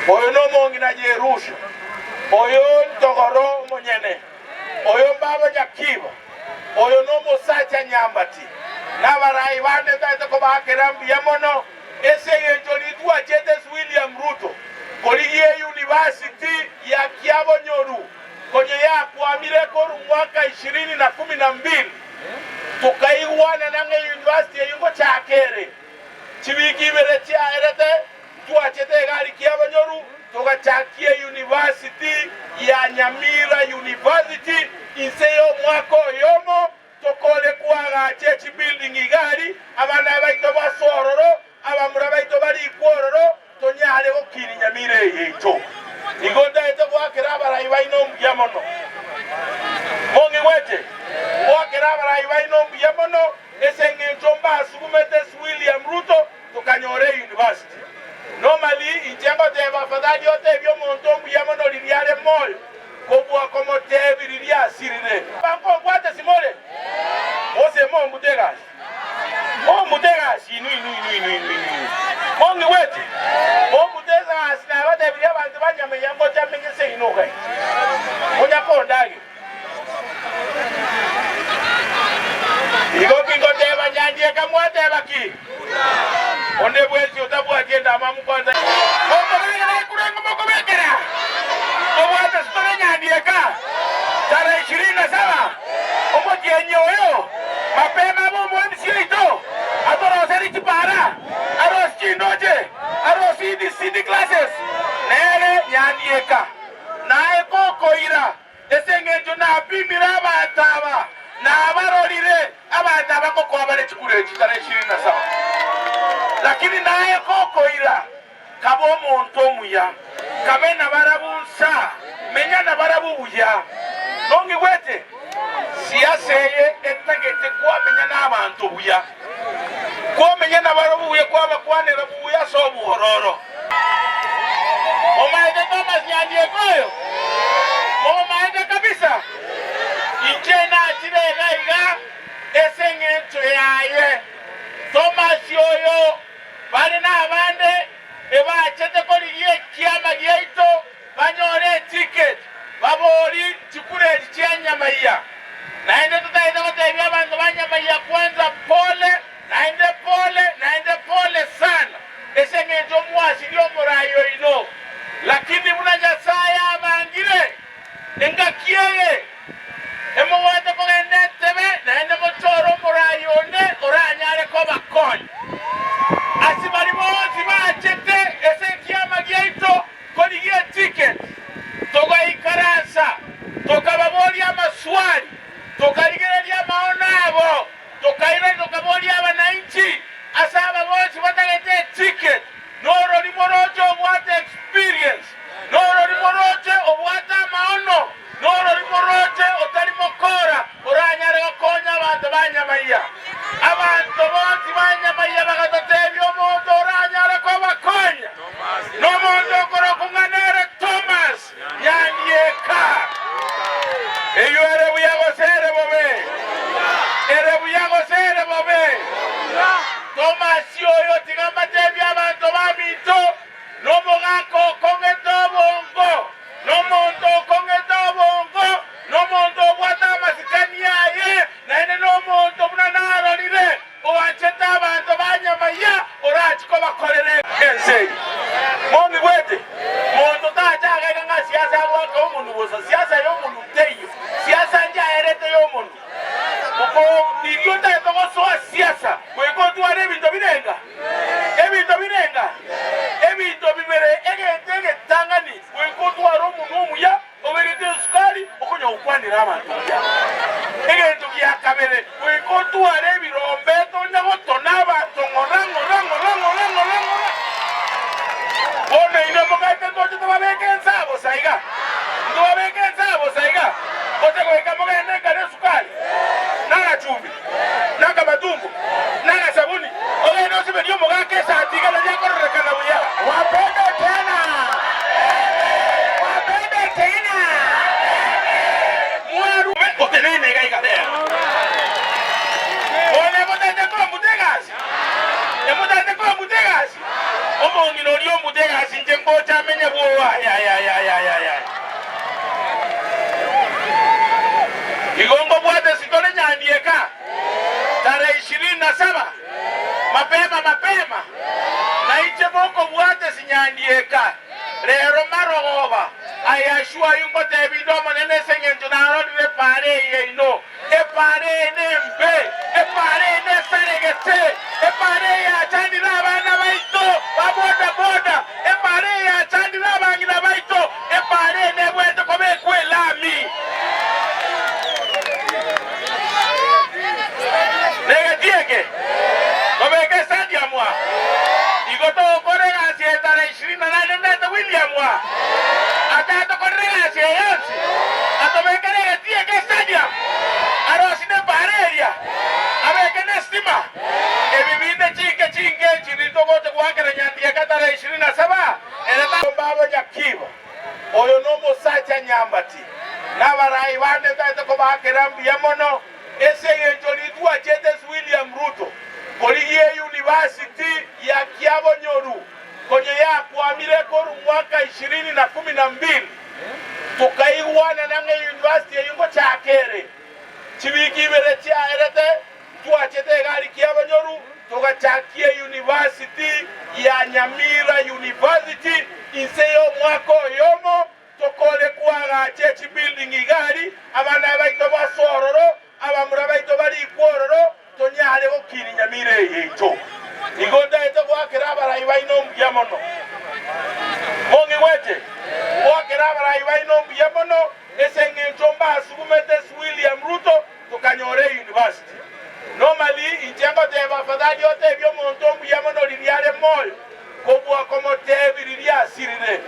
oyo no mongi na Jerusha, oyo ntogoro monyene, oyo mbaba nyakiba, oyo no mosacha nyambati, n'abarayi bane taita ko bakera mbiyamono ese yentolitwa Chetes William Ruto koliye University ya Kiabo Nyoru kwenye ya kuamile koru mwaka 2012 tukaiwana nange university yungo chakere chibiki beretia erete tuachete gali Kiabo Nyoru tukachakie University ya Nyamira University inseyo mwako yomo tokole kuaga chechi building igari abana baito basororo abamura baito bari kwororo tonyale okiri Nyamire yecho igonda ete kwakera abarayi baino mbiyamono mongi wete kwakera abarayi baino mbiyamono esenge ntomba Chetes William Ruto tukanyore University normally injengo teba fadhali yote byo monto mbiyamono liliale moyo kobwa komo tebi lilia sirire banko kwate simole ose mo mutegashi inu mongi wete mo mutegashi na bade bya bantu banyame yango jamenge se inoga onya kondage igo kingo teba nyandie kamwate baki onde bwezi otabwa agenda mamu kwanza okorega kurengo mokobekera obwata sitore nyandieka tarehe 27 omoti enyoyo mapema bombo MCA ito atoro seri chipara aros chinoje aros CD classes nere nyandieka nae kokoira esengejo na bimira abataba na abarorire abataba koko abare chikure tarehe 27 lakini nae kokoira kabo monto muya kabena barabunsa menya na barabuya nongi wete siasa ye etagete kwa menya na abantu buya kwa menya na barabuya kwa bakwanera buya so buhororo omaide kama siandie koyo omaide kabisa ichena chirega iga esengecho yaye Thomas yoyo bali na abande eba chete koliye kiama gyeito banyore ticket babori chikure chianyamaiya naende tutaenda kutebya abantu banyamaiya kwanza pole naende pole sana esengejo mwasi ndio morayo ino lakini munaja saya abangire engakiyeye emowate kogende tebe naende mochoro morayo ne oranyare ko bakon asibali bozi bachete esekiama gyeito koliye ticket toka ikarasa toka baboli amaswali toka ligerelia maonabo toka ile toka boli abananchi asaba bozi batagete ticket noro limoroje obwate experience noro limoroje obwata maono noro limoroje otalimokora oranyare kokonya abantu banyamaiya abantu bozi banyamaiya bagatatebyo omuntu oranyare ko bakonya n'omuntu okora kunganere Thomas yandieka eyo erebuyagosere bobe Thomas yoyo tigamatebya abantu bamito nomugako kongeto bongo n'omuntu kongeto bongo n'omuntu obwata amasikani yaye naine n'omuntu munanarolire owacheta abantu banyamaiya orachiko bakorere ense mongi wete muntu tachageka nga siasa wako omuntu bosa siasa y'omuntu teyo siasa njaerete y'omuntu uko nilio taetogo soa siasa kweko tuare ebinto binenga ebinto bibere egente tangani kweko tuare omuntu omuya oberete sukali okunya okwanira abantu egento byakabere kweko tuare ebirombe tonyagotonaba tongorangora Ono ino mokate toche tobabeke ensabo saiga. Tobabeke ensabo saiga. Ote kweka mogene kare sukari. Nana chumbi. Naka matumbo. Nana sabuni. Oge no sibe dio mogake sa tiga la yako rekana buya. Wapende tena. Muaru otenene gai kadea. Ole botate ko mutegas. Emotate ko mutegas. Omo ngino dio mutegas injembo cha menye nyandieka rero marogoba ayashua yungo tebido monene sengenjo narode pare yeino e pare nembe e pare ne seregete e pare ya chandi bana baito baboda boda e pare ya chandi bana baito e pare ne bweto kome kwelami negatieke kome sadia mwa igoto korega sieta 28 meta William wa atato korega sieta atomekere tie ke sadia arosine bareria abekene stima ebibinde chinge chirito gote kwakera nyandia katara 27 eleta baba Jakiva oyo no musacha nyambati nabarai bande taito ko bakera mbiamono ese njolidwa Chetes William Ruto Koligie University ya Kiabonyoru kwenye ya kuamile koru mwaka 2012 tukaiwana nange university yungo chakere chibiki berecha erete tuachete gari Kiabonyoru tukachakie university ya Nyamira University inseyo mwako yomo tokole kuaga chechi building igari abana baito basororo abamura baito bari kwororo tonyale okiri Nyamira yeito igonda eto kwakera barai baino mbiamono mongi wete kwakera barai baino mbiamono esenge ntomba Sugumetes William Ruto tukanyore university normally injengo teba fadhali yote byo monto mbiamono liliale moyo kobwa komote bililia sirire